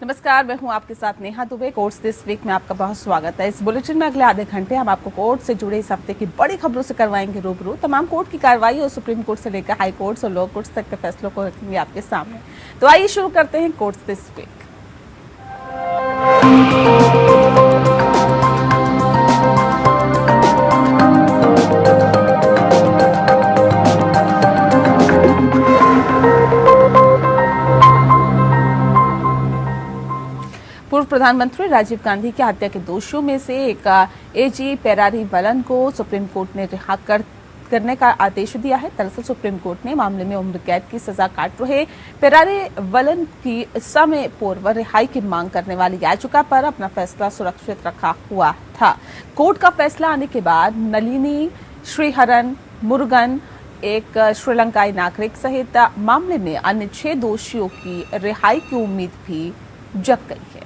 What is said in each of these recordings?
नमस्कार, मैं हूं आपके साथ Neha Dubey. Courts this week में आपका बहुत स्वागत है। इस बुलेटिन में अगले आधे घंटे हम आपको कोर्ट से जुड़े इस हफ्ते की बड़ी खबरों से करवाएंगे रूबरू। तमाम कोर्ट की कार्रवाई और सुप्रीम कोर्ट से लेकर हाई कोर्ट्स और लोअर कोर्ट्स तक के फैसलों को रखेंगे आपके सामने। तो आइए शुरू करते हैं कोर्ट्स दिस वीक। पूर्व प्रधानमंत्री राजीव गांधी की हत्या के दोषियों में से एक एजी पेरारी वलन को सुप्रीम कोर्ट ने रिहा करने का आदेश दिया है। दरअसल सुप्रीम कोर्ट ने मामले में उम्र कैद की सजा काट रहे पेरारी वलन की समय पूर्व रिहाई की मांग करने वाली याचिका पर अपना फैसला सुरक्षित रखा हुआ था। कोर्ट का फैसला आने के बाद नलिनी श्रीहरन मुरुगन, एक श्रीलंकाई नागरिक सहित मामले में अन्य 6 दोषियों की रिहाई की उम्मीद भी जग गई है।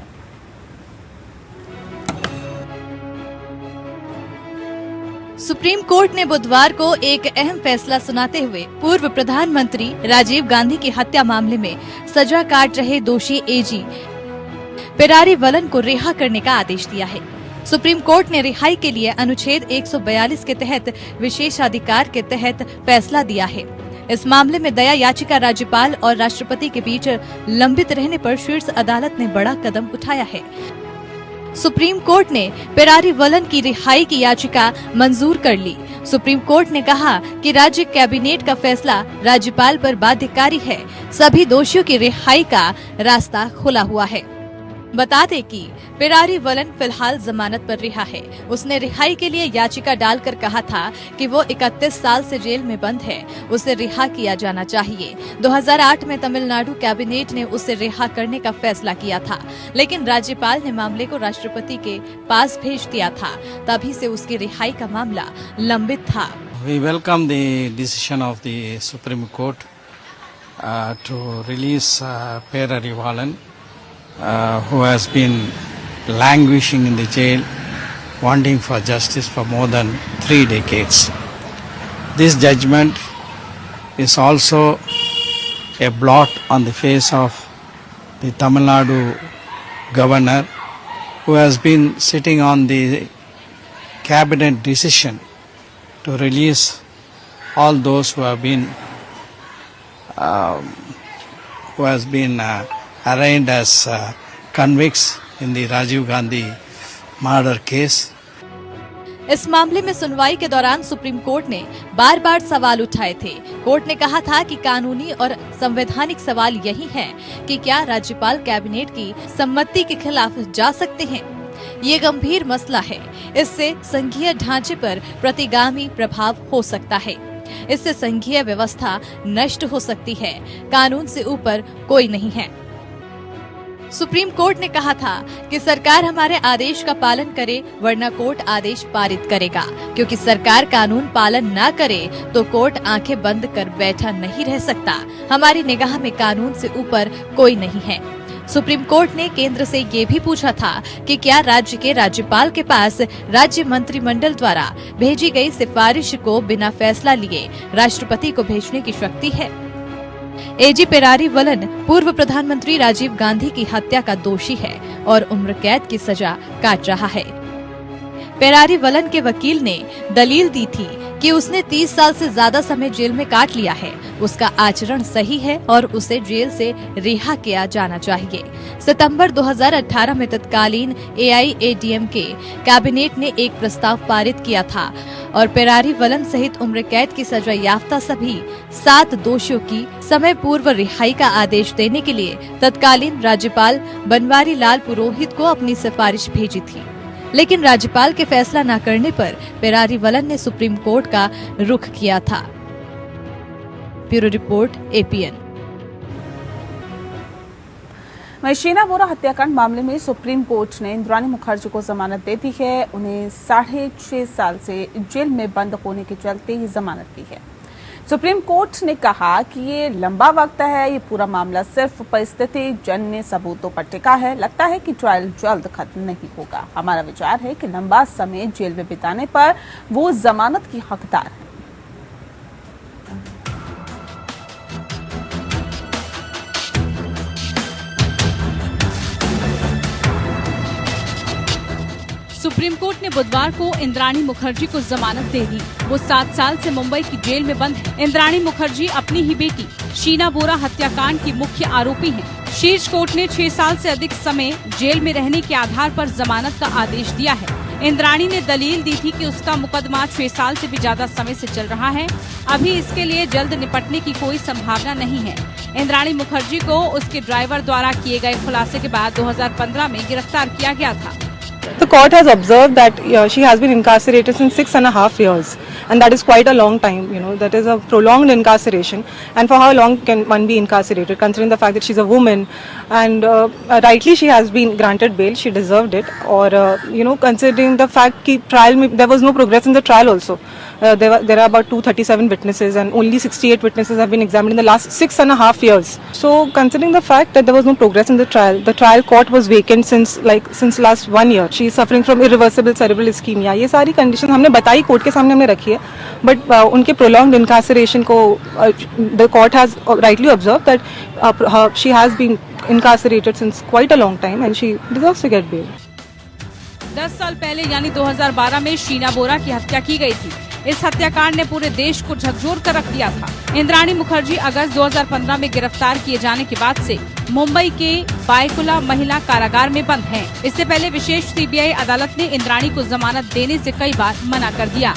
सुप्रीम कोर्ट ने बुधवार को एक अहम फैसला सुनाते हुए पूर्व प्रधानमंत्री राजीव गांधी की हत्या मामले में सजा काट रहे दोषी एजी पेरारी वलन को रिहा करने का आदेश दिया है। सुप्रीम कोर्ट ने रिहाई के लिए अनुच्छेद 142 के तहत विशेषाधिकार के तहत फैसला दिया है। इस मामले में दया याचिका राज्यपाल और राष्ट्रपति के बीच लंबित रहने पर शीर्ष अदालत ने बड़ा कदम उठाया है। सुप्रीम कोर्ट ने पेरारी वलन की रिहाई की याचिका मंजूर कर ली। सुप्रीम कोर्ट ने कहा कि राज्य कैबिनेट का फैसला राज्यपाल पर बाध्यकारी है। सभी दोषियों की रिहाई का रास्ता खुला हुआ है। बता दें कि पेरारी वलन फिलहाल जमानत पर रिहा है। उसने रिहाई के लिए याचिका डालकर कहा था कि वो 31 साल से जेल में बंद है, उसे रिहा किया जाना चाहिए। 2008 में तमिलनाडु कैबिनेट ने उसे रिहा करने का फैसला किया था, लेकिन राज्यपाल ने मामले को राष्ट्रपति के पास भेज दिया था। तभी से उसकी रिहाई का मामला लंबित था। We welcome the decision of the Supreme Court to release Perari Valan, who has been languishing in the jail, wanting for justice for more than 3 decades. This judgment is also a blot on the face of the Tamil Nadu governor, who has been sitting on the cabinet decision to release all those who have been arraigned as convicts in the Rajiv Gandhi murder case. इस मामले में सुनवाई के दौरान supreme court ने बार बार सवाल उठाए थे। कोर्ट ने कहा था कि कानूनी और संवैधानिक सवाल यही है कि क्या राज्यपाल कैबिनेट की सम्मति के खिलाफ जा सकते हैं। ये गंभीर मसला है। इससे संघीय ढांचे पर प्रतिगामी प्रभाव हो सकता है। इससे संघीय व्यवस्था नष्ट हो सकती है। कानून से ऊपर कोई नहीं है। सुप्रीम कोर्ट ने कहा था कि सरकार हमारे आदेश का पालन करे, वरना कोर्ट आदेश पारित करेगा। क्योंकि सरकार कानून पालन न करे तो कोर्ट आंखें बंद कर बैठा नहीं रह सकता। हमारी निगाह में कानून से ऊपर कोई नहीं है। सुप्रीम कोर्ट ने केंद्र से ये भी पूछा था कि क्या राज्य के राज्यपाल के पास राज्य मंत्रिमंडल द्वारा भेजी गई सिफारिश को बिना फैसला लिए राष्ट्रपति को भेजने की शक्ति है। एजी पेरारी वलन पूर्व प्रधानमंत्री राजीव गांधी की हत्या का दोषी है और उम्र कैद की सजा काट रहा है। पेरारी वलन के वकील ने दलील दी थी कि उसने 30 साल से ज्यादा समय जेल में काट लिया है। उसका आचरण सही है और उसे जेल से रिहा किया जाना चाहिए। सितंबर 2018 में तत्कालीन AIADMK कैबिनेट ने एक प्रस्ताव पारित किया था और पेरारी वलन सहित उम्र कैद की सजा याफ्ता सभी 7 दोषियों की समय पूर्व रिहाई का आदेश देने के लिए तत्कालीन राज्यपाल बनवारी लाल पुरोहित को अपनी सिफारिश भेजी थी। लेकिन राज्यपाल के फैसला न करने पर पेरारी वलन ने सुप्रीम कोर्ट का रुख किया था। Bureau report APN। शीना बोरा हत्याकांड मामले में सुप्रीम कोर्ट ने इंद्राणी मुखर्जी को जमानत दे दी है। उन्हें 6.5 साल से जेल में बंद होने के चलते ही जमानत दी है। सुप्रीम कोर्ट ने कहा कि ये लंबा वक्त है, ये पूरा मामला सिर्फ परिस्थिति जन्य सबूतों पर टिका है। लगता है कि ट्रायल जल्द खत्म नहीं होगा। हमारा विचार है कि लंबा समय जेल में बिताने पर वो जमानत की हकदार है। सुप्रीम कोर्ट ने बुधवार को इंद्राणी मुखर्जी को जमानत दे दी। वो 7 साल से मुंबई की जेल में बंद है। इंद्राणी मुखर्जी अपनी ही बेटी शीना बोरा हत्याकांड की मुख्य आरोपी हैं। शीर्ष कोर्ट ने 6 साल से अधिक समय जेल में रहने के आधार पर जमानत का आदेश दिया है। इंद्राणी ने दलील दी थी कि उसका मुकदमा 6 साल से भी ज्यादा समय से चल रहा है। अभी इसके लिए जल्द निपटने की कोई संभावना नहीं है। इंद्राणी मुखर्जी को उसके ड्राइवर द्वारा किए गए खुलासे के बाद 2015 में गिरफ्तार किया गया था। The court has observed that she has been incarcerated since 6.5 years, and that is quite a long time. That is a prolonged incarceration. And for how long can one be incarcerated, considering the fact that she's a woman, and rightly she has been granted bail. She deserved it. Or considering the fact that trial there was no progress in the trial also. There are about 237 witnesses, and only 68 witnesses have been examined in the last 6.5 years. So, considering the fact that there was no progress in the trial court was vacant since last 1 year. She is suffering from irreversible cerebral ischemia. ये सारी conditions हमने बताई, court के सामने हमने रखी है. But उनके prolonged incarceration को the court has rightly observed that she has been incarcerated since quite a long time, and she deserves to get bail. 10 साल पहले यानी 2012 में शीना बोरा की हत्या की गई थी। इस हत्याकांड ने पूरे देश को झकझोर कर रख दिया था। इंद्राणी मुखर्जी अगस्त 2015 में गिरफ्तार किए जाने के बाद से मुंबई के बायकुला महिला कारागार में बंद हैं। इससे पहले विशेष सीबीआई अदालत ने इंद्राणी को जमानत देने से कई बार मना कर दिया।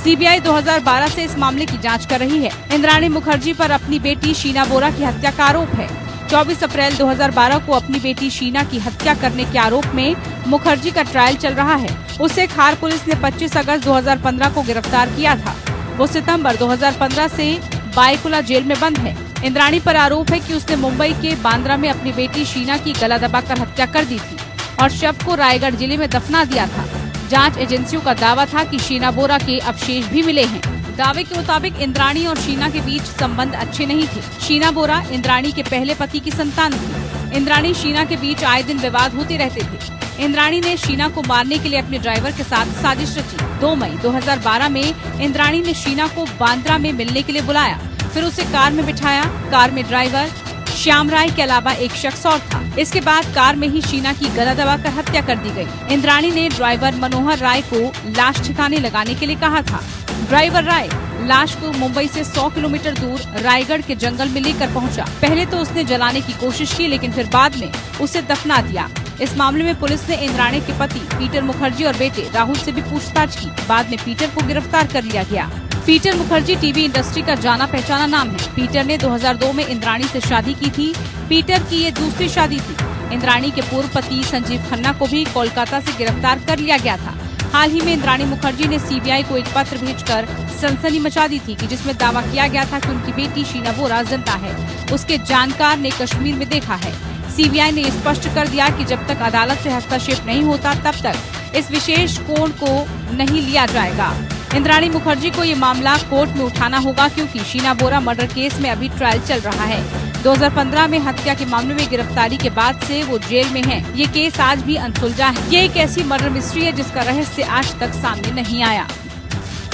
सीबीआई 2012 से इस मामले की जांच कर रही है। इंद्राणी मुखर्जी पर अपनी बेटी शीना बोरा की हत्या का आरोप है। 24 अप्रैल 2012 को अपनी बेटी शीना की हत्या करने के आरोप में मुखर्जी का ट्रायल चल रहा है। उसे खार पुलिस ने 25 अगस्त 2015 को गिरफ्तार किया था। वो सितंबर 2015 से बायकुला जेल में बंद है। इंद्राणी पर आरोप है कि उसने मुंबई के बांद्रा में अपनी बेटी शीना की गला दबाकर हत्या कर दी थी और शव को रायगढ़ जिले में दफना दिया था। जांच एजेंसियों का दावा था कि शीना बोरा के अवशेष भी मिले हैं। दावे के मुताबिक इंद्राणी और शीना के बीच संबंध अच्छे नहीं थे। शीना बोरा इंद्राणी के पहले पति की संतान थी। इंद्राणी शीना के बीच आए दिन विवाद होते रहते थे। इंद्राणी ने शीना को मारने के लिए अपने ड्राइवर के साथ साजिश रची। 2 मई 2012 में इंद्राणी ने शीना को बांद्रा में मिलने के लिए बुलाया, फिर उसे कार में बिठाया। कार में ड्राइवर श्याम राय के अलावा एक शख्स और था। इसके बाद कार में ही शीना की गला दबाकर हत्या कर दी गई। इंद्राणी ने ड्राइवर मनोहर राय को लाश ठिकाने लगाने के लिए कहा था। ड्राइवर राय लाश को मुंबई से 100 किलोमीटर दूर रायगढ़ के जंगल में लेकर पहुंचा। पहले तो उसने जलाने की कोशिश की, लेकिन फिर बाद में उसे दफना दिया। इस मामले में पुलिस ने इंद्राणी के पति पीटर मुखर्जी और बेटे राहुल से भी पूछताछ की। बाद में पीटर को गिरफ्तार कर लिया गया। पीटर मुखर्जी टीवी इंडस्ट्री का जाना पहचाना नाम है। पीटर ने 2002 में इंद्राणी से शादी की थी। पीटर की ये दूसरी शादी थी। इंद्राणी के पूर्व पति संजीव खन्ना को भी कोलकाता से गिरफ्तार कर लिया गया था। हाल ही में इंद्राणी मुखर्जी ने सीबीआई को एक पत्र भेजकर सनसनी मचा दी थी कि जिसमें दावा किया गया था कि उनकी बेटी शीना बोरा जिंदा है। उसके जानकार ने कश्मीर में देखा है। सीबीआई ने स्पष्ट कर दिया कि जब तक अदालत से हस्तक्षेप नहीं होता तब तक इस विशेष कोड को नहीं लिया जाएगा। इंद्राणी मुखर्जी को ये मामला कोर्ट में उठाना होगा, क्योंकि शीना बोरा मर्डर केस में अभी ट्रायल चल रहा है। 2015 में हत्या के मामले में गिरफ्तारी के बाद से वो जेल में है। ये केस आज भी अनसुलझा है। ये एक ऐसी मर्डर मिस्ट्री है जिसका रहस्य आज तक सामने नहीं आया।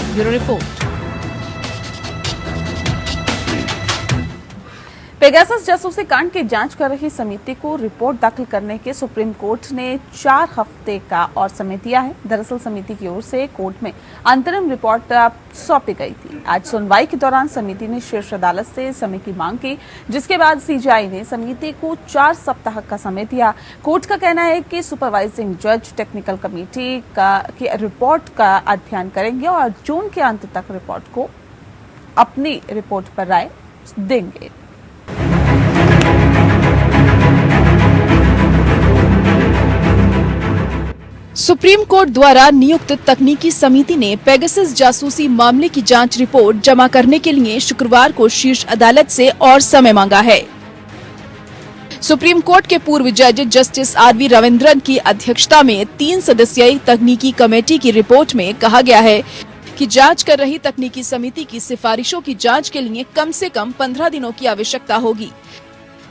Bureau report. पेगासस जासूसी कांड की जांच कर रही समिति को रिपोर्ट दाखिल करने के सुप्रीम कोर्ट ने 4 हफ्ते का और समय दिया है। दरअसल समिति की ओर से कोर्ट में अंतरिम रिपोर्ट सौंपी गई थी। आज सुनवाई के दौरान समिति ने शीर्ष अदालत से समय की मांग की, जिसके बाद सीजीआई ने समिति को 4 सप्ताह का समय दिया। कोर्ट का कहना है कि सुपरवाइजिंग जज टेक्निकल कमेटी की रिपोर्ट का अध्ययन करेंगे और जून के अंत तक रिपोर्ट को अपनी रिपोर्ट पर राय देंगे। सुप्रीम कोर्ट द्वारा नियुक्त तकनीकी समिति ने पेगासस जासूसी मामले की जांच रिपोर्ट जमा करने के लिए शुक्रवार को शीर्ष अदालत से और समय मांगा है। सुप्रीम कोर्ट के पूर्व जज जस्टिस आर.वी. रविंद्रन की अध्यक्षता में 3 सदस्यीय तकनीकी कमेटी की रिपोर्ट में कहा गया है कि जांच कर रही तकनीकी समिति की सिफारिशों की जांच के लिए कम से कम 15 दिनों की आवश्यकता होगी।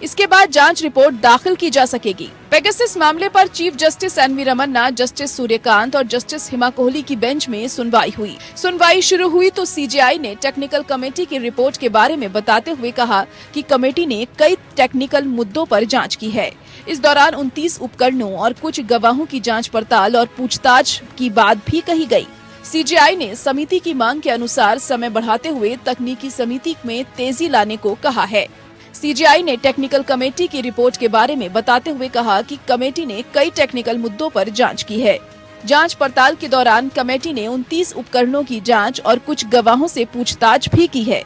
इसके बाद जांच रिपोर्ट दाखिल की जा सकेगी। पेगासस मामले पर chief justice NV Ramana, justice Suryakant और जस्टिस हिमा कोहली की बेंच में सुनवाई हुई। सुनवाई शुरू हुई तो सीजेआई ने टेक्निकल कमेटी की रिपोर्ट के बारे में बताते हुए कहा कि कमेटी ने कई टेक्निकल मुद्दों पर जांच की है। इस दौरान 29 उपकरणों और कुछ गवाहों की जांच पड़ताल और पूछताछ की बात भी कही गई। सीजेआई ने समिति की मांग के अनुसार समय बढ़ाते हुए तकनीकी समिति में तेजी लाने को कहा है। सीजेआई ने टेक्निकल कमेटी की रिपोर्ट के बारे में बताते हुए कहा कि कमेटी ने कई टेक्निकल मुद्दों पर जांच की है। जांच पड़ताल के दौरान कमेटी ने 29 उपकरणों की जांच और कुछ गवाहों से पूछताछ भी की है।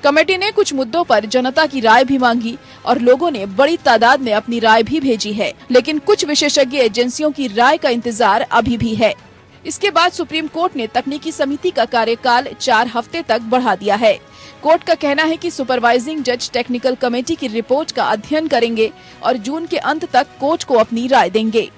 कमेटी ने कुछ मुद्दों पर जनता की राय भी मांगी और लोगों ने बड़ी तादाद में अपनी राय भी भेजी है, लेकिन कुछ विशेषज्ञ एजेंसियों की राय का इंतजार अभी भी है। इसके बाद सुप्रीम कोर्ट ने तकनीकी समिति का कार्यकाल 4 हफ्ते तक बढ़ा दिया है। कोर्ट का कहना है कि सुपरवाइजिंग जज टेक्निकल कमेटी की रिपोर्ट का अध्ययन करेंगे और जून के अंत तक कोर्ट को अपनी राय देंगे।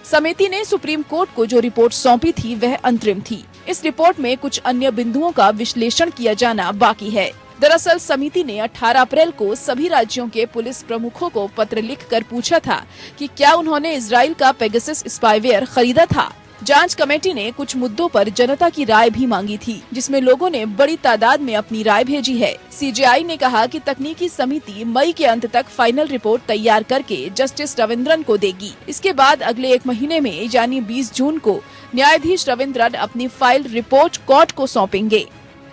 समिति ने सुप्रीम कोर्ट को जो रिपोर्ट सौंपी थी वह अंतरिम थी। इस रिपोर्ट में कुछ अन्य बिंदुओं का विश्लेषण किया जाना बाकी है। दरअसल समिति ने 18 अप्रैल को सभी राज्यों के पुलिस प्रमुखों को पत्र लिखकर पूछा था कि क्या उन्होंने इजराइल का पेगासस स्पाईवेयर खरीदा था। जांच कमेटी ने कुछ मुद्दों पर जनता की राय भी मांगी थी, जिसमें लोगों ने बड़ी तादाद में अपनी राय भेजी है। सीजेआई ने कहा कि तकनीकी समिति मई के अंत तक फाइनल रिपोर्ट तैयार करके जस्टिस रविंद्रन को देगी। इसके बाद अगले 1 महीने में यानी 20 जून को न्यायाधीश रविंद्रन अपनी फाइल रिपोर्ट कोर्ट को सौंपेंगे।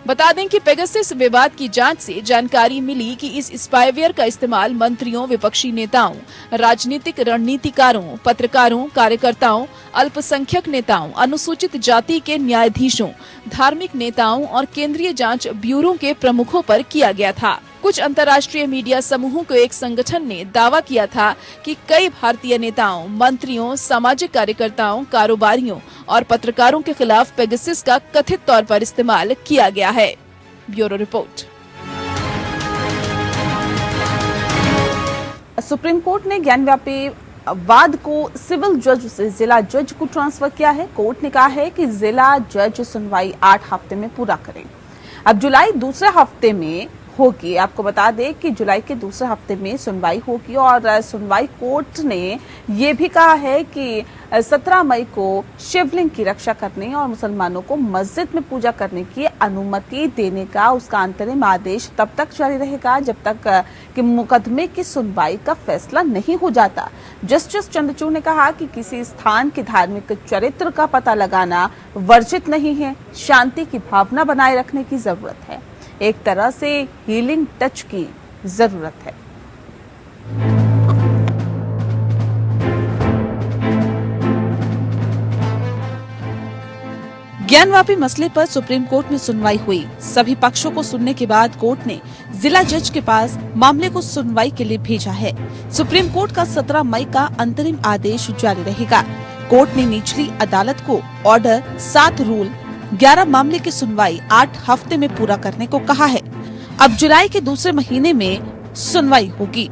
बता दें कि पेगासस विवाद की जांच से जानकारी मिली कि इस स्पाईवेयर का इस्तेमाल मंत्रियों, विपक्षी नेताओं, राजनीतिक रणनीतिकारों, पत्रकारों, कार्यकर्ताओं, अल्पसंख्यक नेताओं, अनुसूचित जाति के न्यायाधीशों, धार्मिक नेताओं और केंद्रीय जांच ब्यूरो के प्रमुखों पर किया गया था। कुछ अंतर्राष्ट्रीय मीडिया समूहों के एक संगठन ने दावा किया था कि कई भारतीय नेताओं, मंत्रियों, सामाजिक कार्यकर्ताओं, कारोबारियों और पत्रकारों के खिलाफ पेगासस का कथित तौर पर इस्तेमाल किया गया है। Bureau report. सुप्रीम कोर्ट ने ज्ञानव्यापी वाद को सिविल जज से जिला जज को ट्रांसफर किया है। कोर्ट ने कहा है कि जिला जज सुनवाई 8 हफ्ते में पूरा करें। अब जुलाई दूसरे हफ्ते में होगी। आपको बता दें कि जुलाई के दूसरे हफ्ते में सुनवाई होगी और सुनवाई कोर्ट ने ये भी कहा है कि 17 मई को शिवलिंग की रक्षा करने और मुसलमानों को मस्जिद में पूजा करने की अनुमति देने का उसका अंतरिम आदेश तब तक जारी रहेगा जब तक कि मुकदमे की सुनवाई का फैसला नहीं हो जाता। जस्टिस चंद्रचूड़ ने कहा कि किसी स्थान के धार्मिक चरित्र का पता लगाना वर्जित नहीं है। शांति की भावना बनाए रखने की जरूरत है। एक तरह से हीलिंग टच की जरूरत है। ज्ञानवापी मसले पर सुप्रीम कोर्ट में सुनवाई हुई। सभी पक्षों को सुनने के बाद कोर्ट ने जिला जज के पास मामले को सुनवाई के लिए भेजा है। सुप्रीम कोर्ट का 17 मई का अंतरिम आदेश जारी रहेगा। कोर्ट ने निचली अदालत को ऑर्डर 7 रूल 11 मामले की सुनवाई 8 हफ्ते में पूरा करने को कहा है। अब जुलाई के दूसरे महीने में सुनवाई होगी।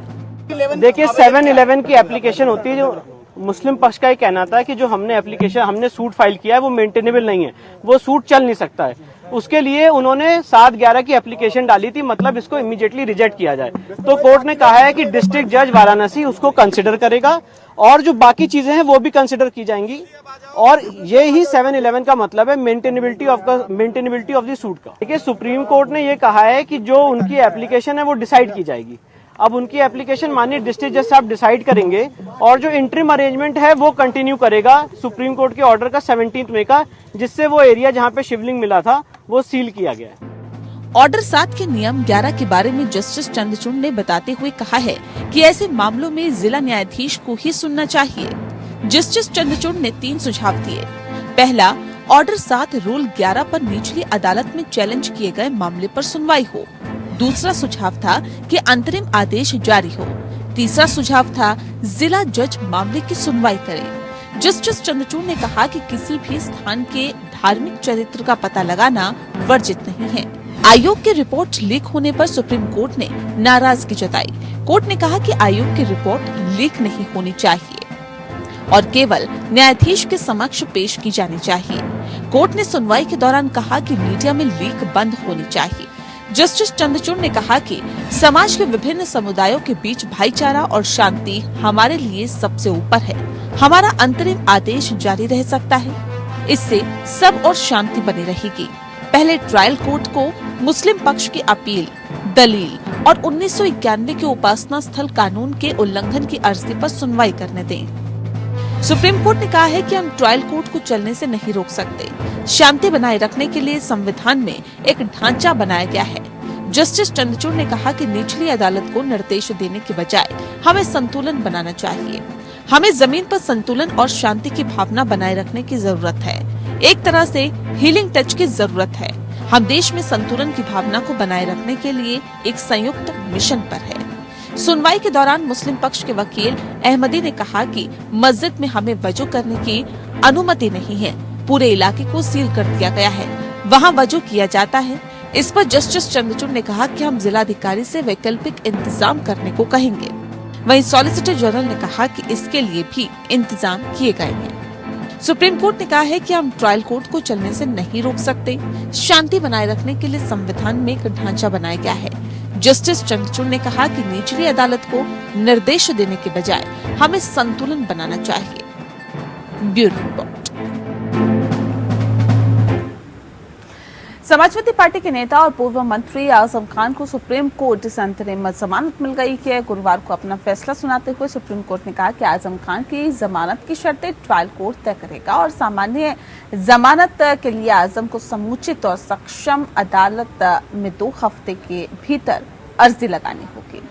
देखिए 7-11 की एप्लीकेशन होती है। जो मुस्लिम पक्ष का ये कहना था कि जो हमने सूट फाइल किया है वो मेंटेनेबल नहीं है, वो सूट चल नहीं सकता है। उसके लिए उन्होंने 7-11 की एप्लीकेशन डाली थी, मतलब इसको इमीडिएटली रिजेक्ट किया जाए। तो कोर्ट ने कहा है कि डिस्ट्रिक्ट जज वाराणसी उसको कंसिडर करेगा और जो बाकी चीजें हैं वो भी कंसिडर की जाएंगी। और ये ही 7-11 का मतलब है मेंटेनेबिलिटी ऑफ द सूट का। देखिए सुप्रीम कोर्ट ने ये कहा है कि जो उनकी एप्लीकेशन है वो डिसाइड की जाएगी। अब उनकी एप्लीकेशन माननीय डिस्ट्रिक्ट जज साहब डिसाइड करेंगे और जो इंटरिम अरेंजमेंट है वो कंटिन्यू करेगा सुप्रीम कोर्ट के ऑर्डर का 17 मई का, जिससे वो एरिया जहाँ पे शिवलिंग मिला था वो सील किया गया है। ऑर्डर 7 के नियम 11 के बारे में जस्टिस चंद्रचूड़ ने बताते हुए कहा है कि ऐसे मामलों में जिला न्यायाधीश को ही सुनना चाहिए। जस्टिस चंद्रचूड़ ने 3 सुझाव दिए। पहला, ऑर्डर 7 रूल 11 पर निचली अदालत में चैलेंज किए गए मामले पर सुनवाई हो। दूसरा सुझाव था कि अंतरिम आदेश जारी हो। तीसरा सुझाव था जिला जज मामले की सुनवाई करे। जस्टिस चंद्रचूड़ ने कहा कि किसी भी स्थान के धार्मिक चरित्र का पता लगाना वर्जित नहीं है। आयोग की रिपोर्ट लीक होने पर सुप्रीम कोर्ट ने नाराजगी जताई। कोर्ट ने कहा कि आयोग की रिपोर्ट लीक नहीं होनी चाहिए और केवल न्यायाधीश के समक्ष पेश की जानी चाहिए। कोर्ट ने सुनवाई के दौरान कहा कि मीडिया में लीक बंद होनी चाहिए। जस्टिस चंद्रचूड़ ने कहा कि समाज के विभिन्न समुदायों के बीच भाईचारा और शांति हमारे लिए सबसे ऊपर है। हमारा अंतरिम आदेश जारी रह सकता है, इससे सब और शांति बनी रहेगी। पहले ट्रायल कोर्ट को मुस्लिम पक्ष की अपील, दलील और 1991 के उपासना स्थल कानून के उल्लंघन की अर्जी पर सुनवाई करने दें। सुप्रीम कोर्ट ने कहा है कि हम ट्रायल कोर्ट को चलने से नहीं रोक सकते। शांति बनाए रखने के लिए संविधान में एक ढांचा बनाया गया है। जस्टिस चंद्रचूड़ ने कहा कि निचली अदालत को निर्देश देने के बजाय हमें संतुलन बनाना चाहिए। हमें जमीन पर संतुलन और शांति की भावना बनाए रखने की जरूरत है। एक तरह से हीलिंग टच की जरूरत है। हम देश में संतुलन की भावना को बनाए रखने के लिए एक संयुक्त मिशन पर है। सुनवाई के दौरान मुस्लिम पक्ष के वकील अहमदी ने कहा कि मस्जिद में हमें वजू करने की अनुमति नहीं है। पूरे इलाके को सील कर दिया गया है, वहाँ वजू किया जाता है। इस पर जस्टिस चंद्रचूड़ ने कहा कि हम जिलाधिकारी से वैकल्पिक इंतजाम करने को कहेंगे। वहीं सॉलिसिटर जनरल ने कहा कि इसके लिए भी इंतजाम किए गए हैं। सुप्रीम कोर्ट ने कहा है कि हम ट्रायल कोर्ट को चलने से नहीं रोक सकते। शांति बनाए रखने के लिए संविधान में एक ढांचा बनाया गया है। जस्टिस चंद्रचूड़ ने कहा कि निचली अदालत को निर्देश देने के बजाय हमें संतुलन बनाना चाहिए। Bureau report. समाजवादी पार्टी के नेता और पूर्व मंत्री आजम खान को सुप्रीम कोर्ट से अंतरिम जमानत मिल गई है। गुरुवार को अपना फैसला सुनाते हुए सुप्रीम कोर्ट ने कहा कि आजम खान की जमानत की शर्तें ट्रायल कोर्ट तय करेगा और सामान्य जमानत के लिए आजम को समुचित और सक्षम अदालत में 2 हफ्ते के भीतर अर्जी लगानी होगी।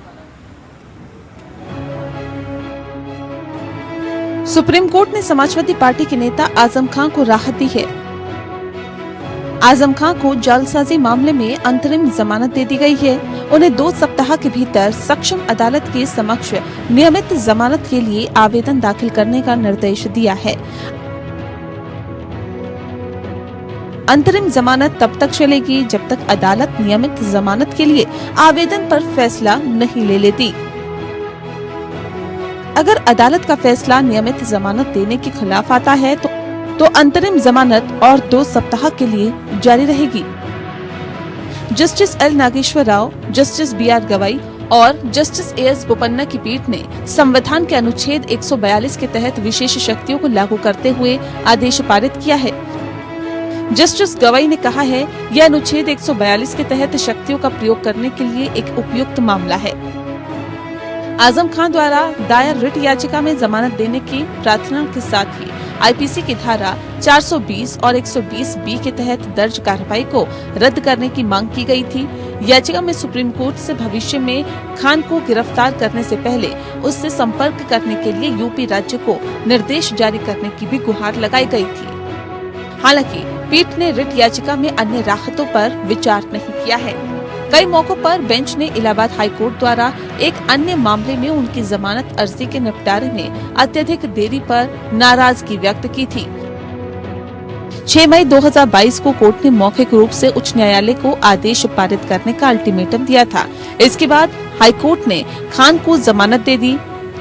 सुप्रीम कोर्ट ने समाजवादी पार्टी के नेता आजम खान को राहत दी है। आजम खान को जालसाजी मामले में अंतरिम जमानत दे दी गई है। उन्हें 2 सप्ताह के भीतर सक्षम अदालत के समक्ष नियमित जमानत के लिए आवेदन दाखिल करने का निर्देश दिया है। अंतरिम जमानत तब तक चलेगी जब तक अदालत नियमित जमानत के लिए आवेदन पर फैसला नहीं ले लेती। अगर अदालत का फैसला नियमित जमानत देने के खिलाफ आता है तो अंतरिम जमानत और 2 सप्ताह के लिए जारी रहेगी। Justice L Nageswara Rao, justice BR Gavai और जस्टिस AS बोपन्ना की पीठ ने संविधान के अनुच्छेद 142 के तहत विशेष शक्तियों को लागू करते हुए आदेश पारित किया है। जस्टिस गवाई ने कहा है, यह अनुच्छेद 142 के तहत शक्तियों का प्रयोग करने के लिए एक उपयुक्त मामला है। आजम खान द्वारा दायर रिट याचिका में जमानत देने की प्रार्थना के साथ ही IPC की धारा 420 और 120B के तहत दर्ज कार्रवाई को रद्द करने की मांग की गई थी। याचिका में सुप्रीम कोर्ट से भविष्य में खान को गिरफ्तार करने से पहले उससे संपर्क करने के लिए यूपी राज्य को निर्देश जारी करने की भी गुहार लगाई गई थी। हालांकि पीठ ने रिट याचिका में अन्य राहतों पर विचार नहीं किया है। कई मौकों पर बेंच ने इलाहाबाद हाई कोर्ट द्वारा एक अन्य मामले में उनकी जमानत अर्जी के निपटारे में अत्यधिक देरी पर नाराजगी व्यक्त की थी। 6 मई 2022 को कोर्ट ने मौखिक रूप से उच्च न्यायालय को आदेश पारित करने का अल्टीमेटम दिया था। इसके बाद हाई कोर्ट ने खान को जमानत दे दी,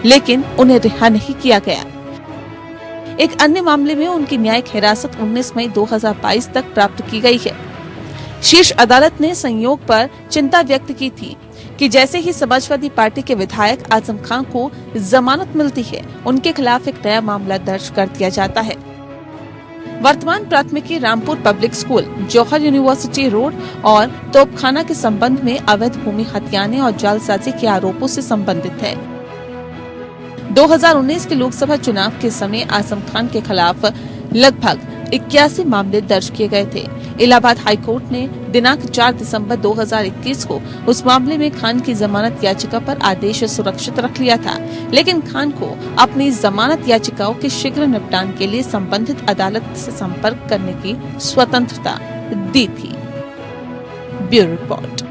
लेकिन उन्हें रिहा नहीं किया गया। एक अन्य मामले में उनकी न्यायिक हिरासत 19 मई 2022 तक प्राप्त की गई है। शीर्ष अदालत ने संयोग पर चिंता व्यक्त की थी कि जैसे ही समाजवादी पार्टी के विधायक आजम खान को जमानत मिलती है, उनके खिलाफ एक नया मामला दर्ज कर दिया जाता है। वर्तमान प्राथमिकी रामपुर पब्लिक स्कूल, जौहर यूनिवर्सिटी रोड और तोपखाना के संबंध में अवैध भूमि हथियाने और जालसाजी के आरोपों से संबंधित है। 2019 के लोकसभा चुनाव के समय आजम खान के खिलाफ लगभग 81 मामले दर्ज किए गए थे। इलाहाबाद हाई कोर्ट ने दिनांक 4 दिसंबर 2021 को उस मामले में खान की जमानत याचिका पर आदेश सुरक्षित रख लिया था, लेकिन खान को अपनी जमानत याचिकाओं के शीघ्र निपटान के लिए संबंधित अदालत से संपर्क करने की स्वतंत्रता दी थी। Bureau report.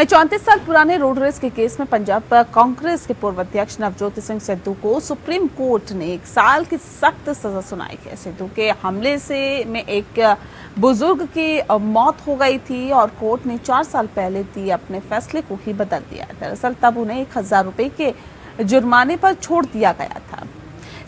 34 साल पुराने रोड रेस के केस में पंजाब कांग्रेस के पूर्व अध्यक्ष नवजोत सिंह सिद्धू को सुप्रीम कोर्ट ने 1 साल की सख्त सजा सुनाई है। सिद्धू के हमले में एक बुजुर्ग की मौत हो गई थी और कोर्ट ने 4 साल पहले दिए अपने फैसले को ही बदल दिया। दरअसल तब उन्हें 1000 रुपए के जुर्माने पर छोड़ दिया गया था।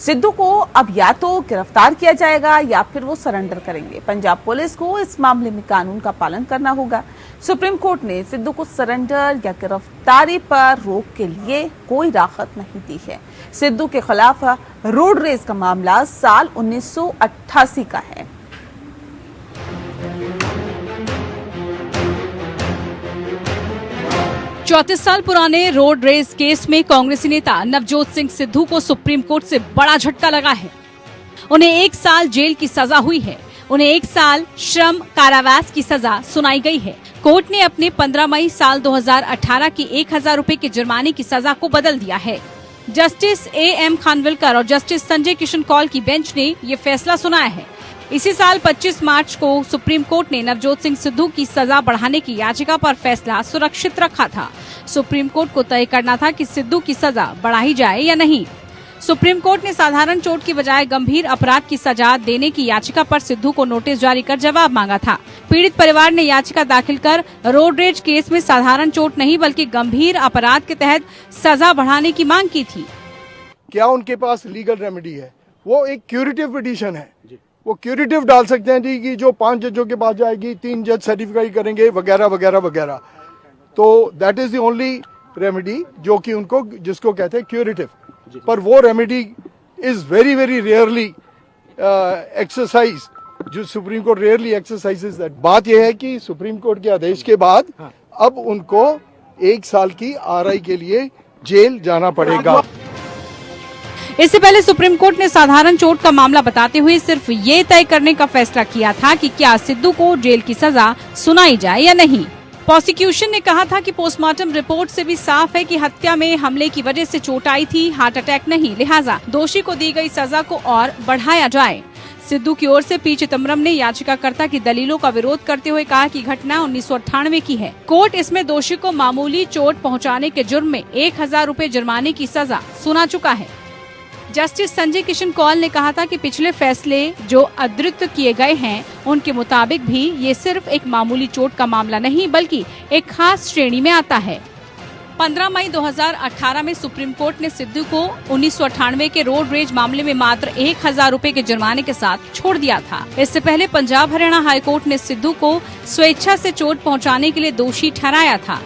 सिद्धू को अब या तो गिरफ्तार किया जाएगा या फिर वो सरेंडर करेंगे। पंजाब पुलिस को इस मामले में कानून का पालन करना होगा। सुप्रीम कोर्ट ने सिद्धू को सरेंडर या गिरफ्तारी पर रोक के लिए कोई राहत नहीं दी है। सिद्धू के खिलाफ रोड रेस का मामला साल 1988 का है। चौंतीस साल पुराने रोड रेस केस में कांग्रेसी नेता नवजोत सिंह सिद्धू को सुप्रीम कोर्ट से बड़ा झटका लगा है। उन्हें 1 साल जेल की सजा हुई है। उन्हें 1 साल श्रम कारावास की सजा सुनाई गई है। कोर्ट ने अपने 15 मई साल 2018 की 1000 रुपए के जुर्माने की सजा को बदल दिया है। Justice A.M. खानविलकर और जस्टिस संजय किशन कौल की बेंच ने ये फैसला सुनाया है। इसी साल 25 मार्च को सुप्रीम कोर्ट ने नवजोत सिंह सिद्धू की सजा बढ़ाने की याचिका पर फैसला सुरक्षित रखा था। सुप्रीम कोर्ट को तय करना था कि सिद्धू की सजा बढ़ाई जाए या नहीं। सुप्रीम कोर्ट ने साधारण चोट की बजाय गंभीर अपराध की सजा देने की याचिका पर सिद्धू को नोटिस जारी कर जवाब मांगा था। पीड़ित परिवार ने याचिका दाखिल कर रोड रेज केस में साधारण चोट नहीं बल्कि गंभीर अपराध के तहत सजा बढ़ाने की मांग की थी। क्या उनके पास लीगल रेमेडी है? वो एक क्यूरेटिव पिटीशन है। वो क्यूरेटिव डाल सकते हैं जी कि जो 5 जजों के पास जाएगी, 3 जज सर्टिफाई करेंगे वगैरह वगैरह वगैरह। तो that is the only remedy जो कि उनको जिसको कहते हैं क्यूरेटिव। पर वो remedy is very very rarely exercise, जो supreme court rarely exercises that. बात यह है कि सुप्रीम कोर्ट के आदेश के बाद अब उनको 1 साल की आरआई के लिए जेल जाना पड़ेगा। इससे पहले सुप्रीम कोर्ट ने साधारण चोट का मामला बताते हुए सिर्फ ये तय करने का फैसला किया था कि क्या सिद्धू को जेल की सजा सुनाई जाए या नहीं। प्रोसिक्यूशन ने कहा था कि पोस्टमार्टम रिपोर्ट से भी साफ है कि हत्या में हमले की वजह से चोट आई थी, हार्ट अटैक नहीं, लिहाजा दोषी को दी गई सजा को और बढ़ाया जाए। सिद्धू की ओर से पी चिदम्बरम ने याचिकाकर्ता की दलीलों का विरोध करते हुए कहा कि घटना 1998 की है। कोर्ट इसमें दोषी को मामूली चोट पहुंचाने के जुर्म में 1000 रुपए जुर्माने की सजा सुना चुका है। जस्टिस संजय किशन कौल ने कहा था कि पिछले फैसले जो अद्यतन किए गए हैं उनके मुताबिक भी ये सिर्फ एक मामूली चोट का मामला नहीं बल्कि एक खास श्रेणी में आता है। 15 मई 2018 में सुप्रीम कोर्ट ने सिद्धू को 1998 के रोड रेज मामले में मात्र 1000 रुपए के जुर्माने के साथ छोड़ दिया था। इससे पहले पंजाब हरियाणा हाईकोर्ट ने सिद्धू को स्वेच्छा से चोट पहुंचाने के लिए दोषी ठहराया था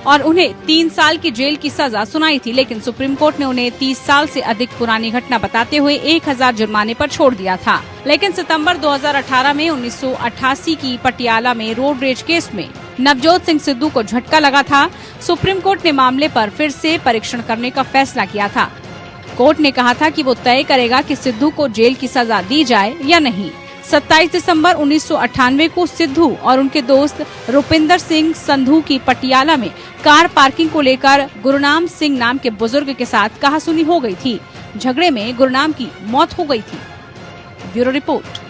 और उन्हें 3 साल की जेल की सजा सुनाई थी, लेकिन सुप्रीम कोर्ट ने उन्हें 30 साल से अधिक पुरानी घटना बताते हुए 1000 जुर्माने पर छोड़ दिया था। लेकिन सितंबर 2018 में 1988 की पटियाला में रोड रेज केस में नवजोत सिंह सिद्धू को झटका लगा था। सुप्रीम कोर्ट ने मामले पर फिर से परीक्षण करने का फैसला किया था। कोर्ट ने कहा था कि वो तय करेगा कि सिद्धू को जेल की सजा दी जाए या नहीं। 27 दिसंबर 1998 को सिद्धू और उनके दोस्त रुपिंदर सिंह संधू की पटियाला में कार पार्किंग को लेकर गुरनाम सिंह नाम के बुजुर्ग के साथ कहासुनी हो गई थी। झगड़े में गुरनाम की मौत हो गई थी। Bureau report.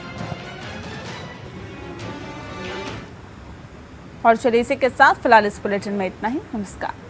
और चलिए इसी के साथ फिलहाल इस बुलेटिन में इतना ही। नमस्कार।